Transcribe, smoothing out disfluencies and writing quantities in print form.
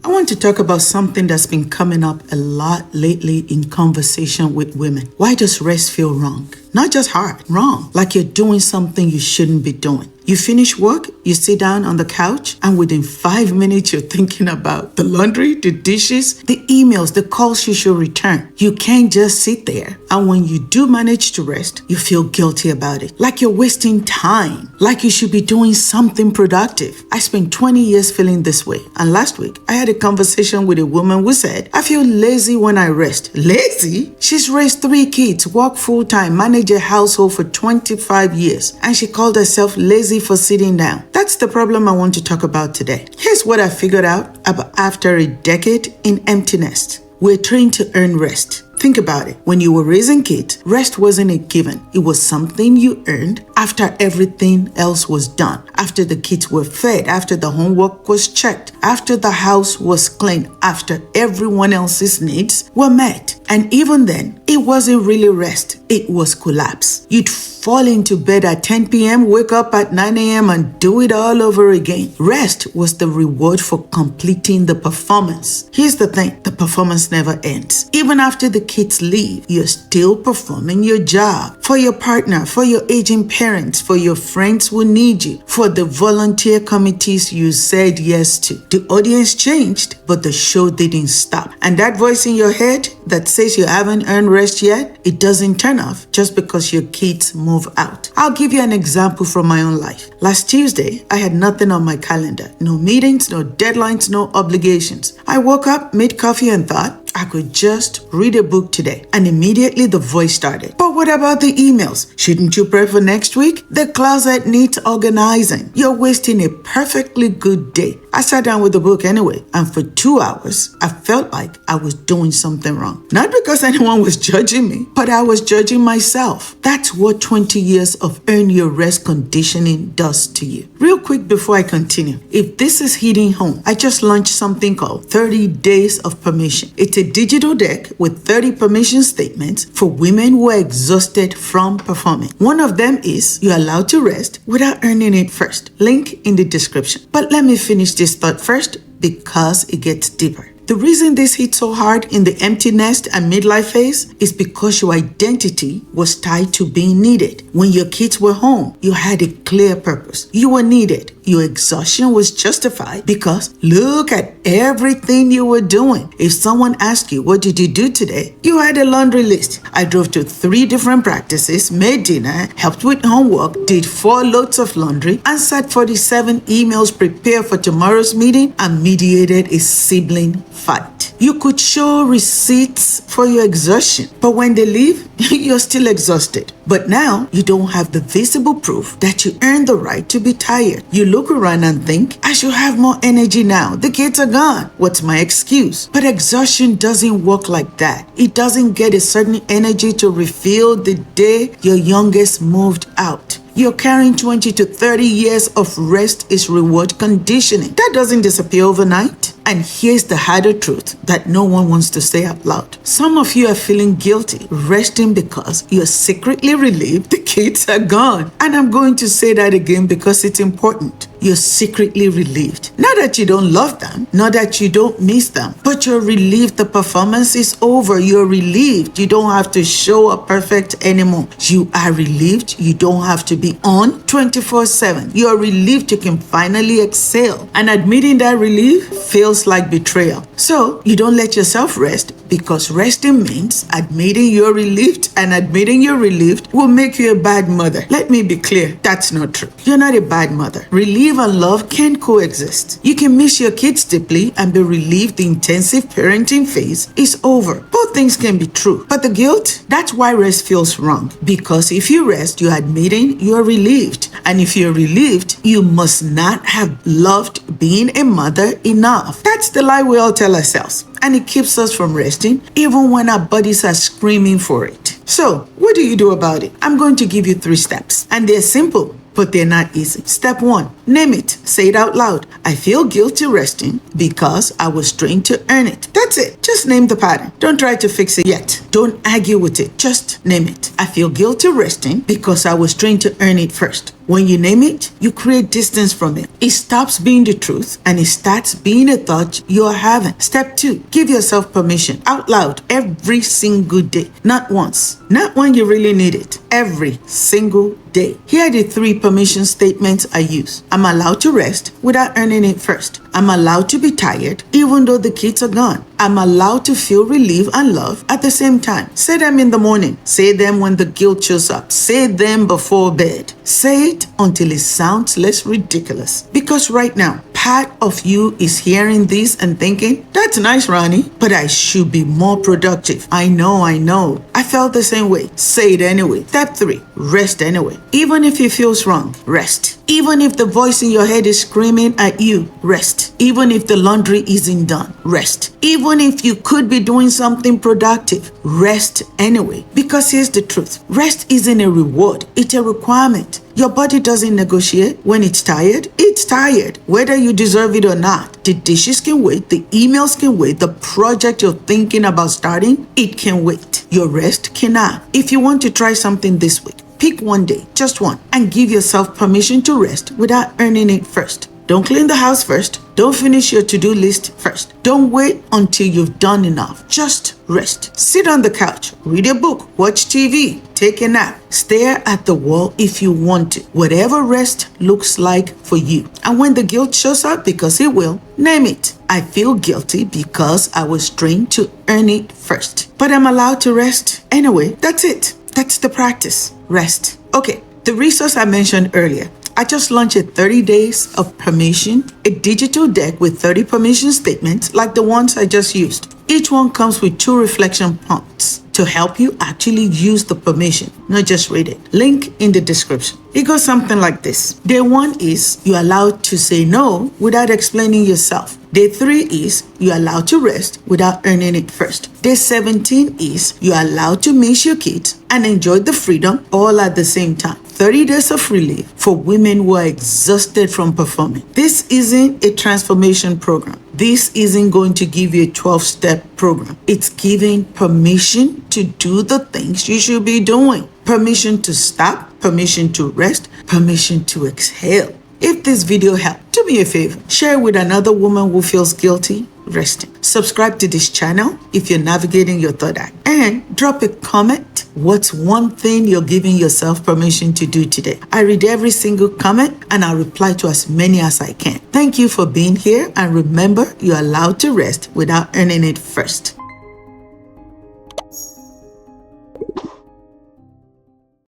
I want to talk about something that's been coming up a lot lately in conversation with women. Why does rest feel wrong? Not just hard, wrong. Like you're doing something you shouldn't be doing. You finish work, you sit down on the couch, and within 5 minutes, you're thinking about the laundry, the dishes, the emails, the calls you should return. You can't just sit there. And when you do manage to rest, you feel guilty about it. Like you're wasting time. Like you should be doing something productive. I spent 20 years feeling this way. And last week, I had a conversation with a woman who said, I feel lazy when I rest. Lazy? She's raised 3 kids, worked full-time, managed a household for 25 years, and she called herself lazy for sitting down. That's the problem I want to talk about today. Here's what I figured out after a decade in empty nest. We're trained to earn rest. Think about it. When you were raising kids, rest wasn't a given. It was something you earned after everything else was done. After the kids were fed, after the homework was checked, after the house was cleaned, after everyone else's needs were met. And even then, it wasn't really rest. It was collapse. You'd fall into bed at 10 p.m., wake up at 9 a.m. and do it all over again. Rest was the reward for completing the performance. Here's the thing, the performance never ends. Even after the kids leave, you're still performing your job. For your partner, for your aging parents, for your friends who need you, for the volunteer committees you said yes to. The audience changed, but the show didn't stop. And that voice in your head that says you haven't earned rest yet, it doesn't turn off just because your kids move out. I'll give you an example from my own life. Last Tuesday, I had nothing on my calendar. No meetings, no deadlines, no obligations. I woke up, made coffee and thought, I could just read a book today. And immediately the voice started. But what about the emails? Shouldn't you pray for next week? The closet needs organizing. You're wasting a perfectly good day. I sat down with the book anyway, and for 2 hours, I felt like I was doing something wrong. Not because anyone was judging me, but I was judging myself. That's what 20 years of earn your rest conditioning does to you. Real quick before I continue, if this is hitting home, I just launched something called 30 Days of Permission. It's a digital deck with 30 permission statements for women who are exhausted from performing. One of them is you're allowed to rest without earning it first. Link in the description. But let me finish this thought first because it gets deeper. The reason this hit so hard in the empty nest and midlife phase is because your identity was tied to being needed. When your kids were home, you had a clear purpose. You were needed. Your exhaustion was justified because look at everything you were doing. If someone asked you, what did you do today? You had a laundry list. I drove to 3 different practices, made dinner, helped with homework, did 4 loads of laundry, answered 47 emails, prepared for tomorrow's meeting, and mediated a sibling fight. You could show receipts for your exhaustion, but when they leave, you're still exhausted. But now you don't have the visible proof that you earned the right to be tired. You look around and think, I should have more energy now. The kids are gone. What's my excuse? But exhaustion doesn't work like that. It doesn't get a certain energy to refill the day your youngest moved out. You're carrying 20 to 30 years of rest is reward conditioning. That doesn't disappear overnight. And here's the harder truth that no one wants to say out loud. Some of you are feeling guilty, resting because you're secretly relieved the kids are gone. And I'm going to say that again because it's important. You're secretly relieved. Not that you don't love them, not that you don't miss them, but you're relieved the performance is over. You're relieved you don't have to show up perfect anymore. You are relieved you don't have to be on 24/7. You're relieved you can finally exhale. And admitting that relief feels like betrayal. So you don't let yourself rest because resting means admitting you're relieved, and admitting you're relieved will make you a bad mother. Let me be clear, that's not true. You're not a bad mother. Relief and love can coexist. You can miss your kids deeply and be relieved the intensive parenting phase is over. Both things can be true. But the guilt, that's why rest feels wrong. Because if you rest, you're admitting you're relieved. And if you're relieved, you must not have loved being a mother enough. That's the lie we all tell ourselves. And it keeps us from resting even when our bodies are screaming for it. So, what do you do about it? I'm going to give you 3 steps. And they're simple. but they're not easy. Step 1, name it. Say it out loud. I feel guilty resting because I was trained to earn it. That's it. Just name the pattern. Don't try to fix it yet. Don't argue with it. Just name it. I feel guilty resting because I was trained to earn it first. When you name it, you create distance from it. It stops being the truth and it starts being a thought you're having. Step 2, give yourself permission out loud every single day. Not once, not when you really need it. Every single day. Here are the 3 permission statements I use. I'm allowed to rest without earning it first. I'm allowed to be tired even though the kids are gone. I'm allowed to feel relief and love at the same time. Say them in the morning. Say them when the guilt shows up. Say them before bed. Say it until it sounds less ridiculous. Because right now, part of you is hearing this and thinking, that's nice, Ronnie, but I should be more productive. I know. I felt the same way. Say it anyway. Step 3, rest anyway. Even if it feels wrong, rest. Even if the voice in your head is screaming at you, rest. Even if the laundry isn't done, rest. Even if you could be doing something productive, rest anyway. Because here's the truth. Rest isn't a reward, it's a requirement. Your body doesn't negotiate. When it's tired, it's tired, whether you deserve it or not. The dishes can wait, the emails can wait, the project you're thinking about starting, it can wait. Your rest cannot. If you want to try something this week, pick one day, just one, and give yourself permission to rest without earning it first. Don't clean the house first. Don't finish your to-do list first. Don't wait until you've done enough. Just rest. Sit on the couch, read a book, watch TV, take a nap, stare at the wall if you want to. Whatever rest looks like for you. And when the guilt shows up, because it will, name it. I feel guilty because I was trained to earn it first. But I'm allowed to rest anyway. That's it. That's the practice. Rest. Okay, the resource I mentioned earlier. I just launched a 30 days of permission, a digital deck with 30 permission statements like the ones I just used. Each one comes with 2 reflection prompts to help you actually use the permission, not just read it. Link in the description. It goes something like this. Day 1 is you're allowed to say no without explaining yourself. Day 3 is you're allowed to rest without earning it first. Day 17 is you're allowed to miss your kids and enjoy the freedom all at the same time. 30 days of relief for women who are exhausted from performing. This isn't a transformation program. This isn't going to give you a 12-step program. It's giving permission to do the things you should be doing. Permission to stop, permission to rest, permission to exhale. If this video helped, do me a favor. Share it with another woman who feels guilty resting. Subscribe to this channel if you're navigating your third act. And drop a comment. What's one thing you're giving yourself permission to do today? I read every single comment and I'll reply to as many as I can. Thank you for being here, and remember, you're allowed to rest without earning it first.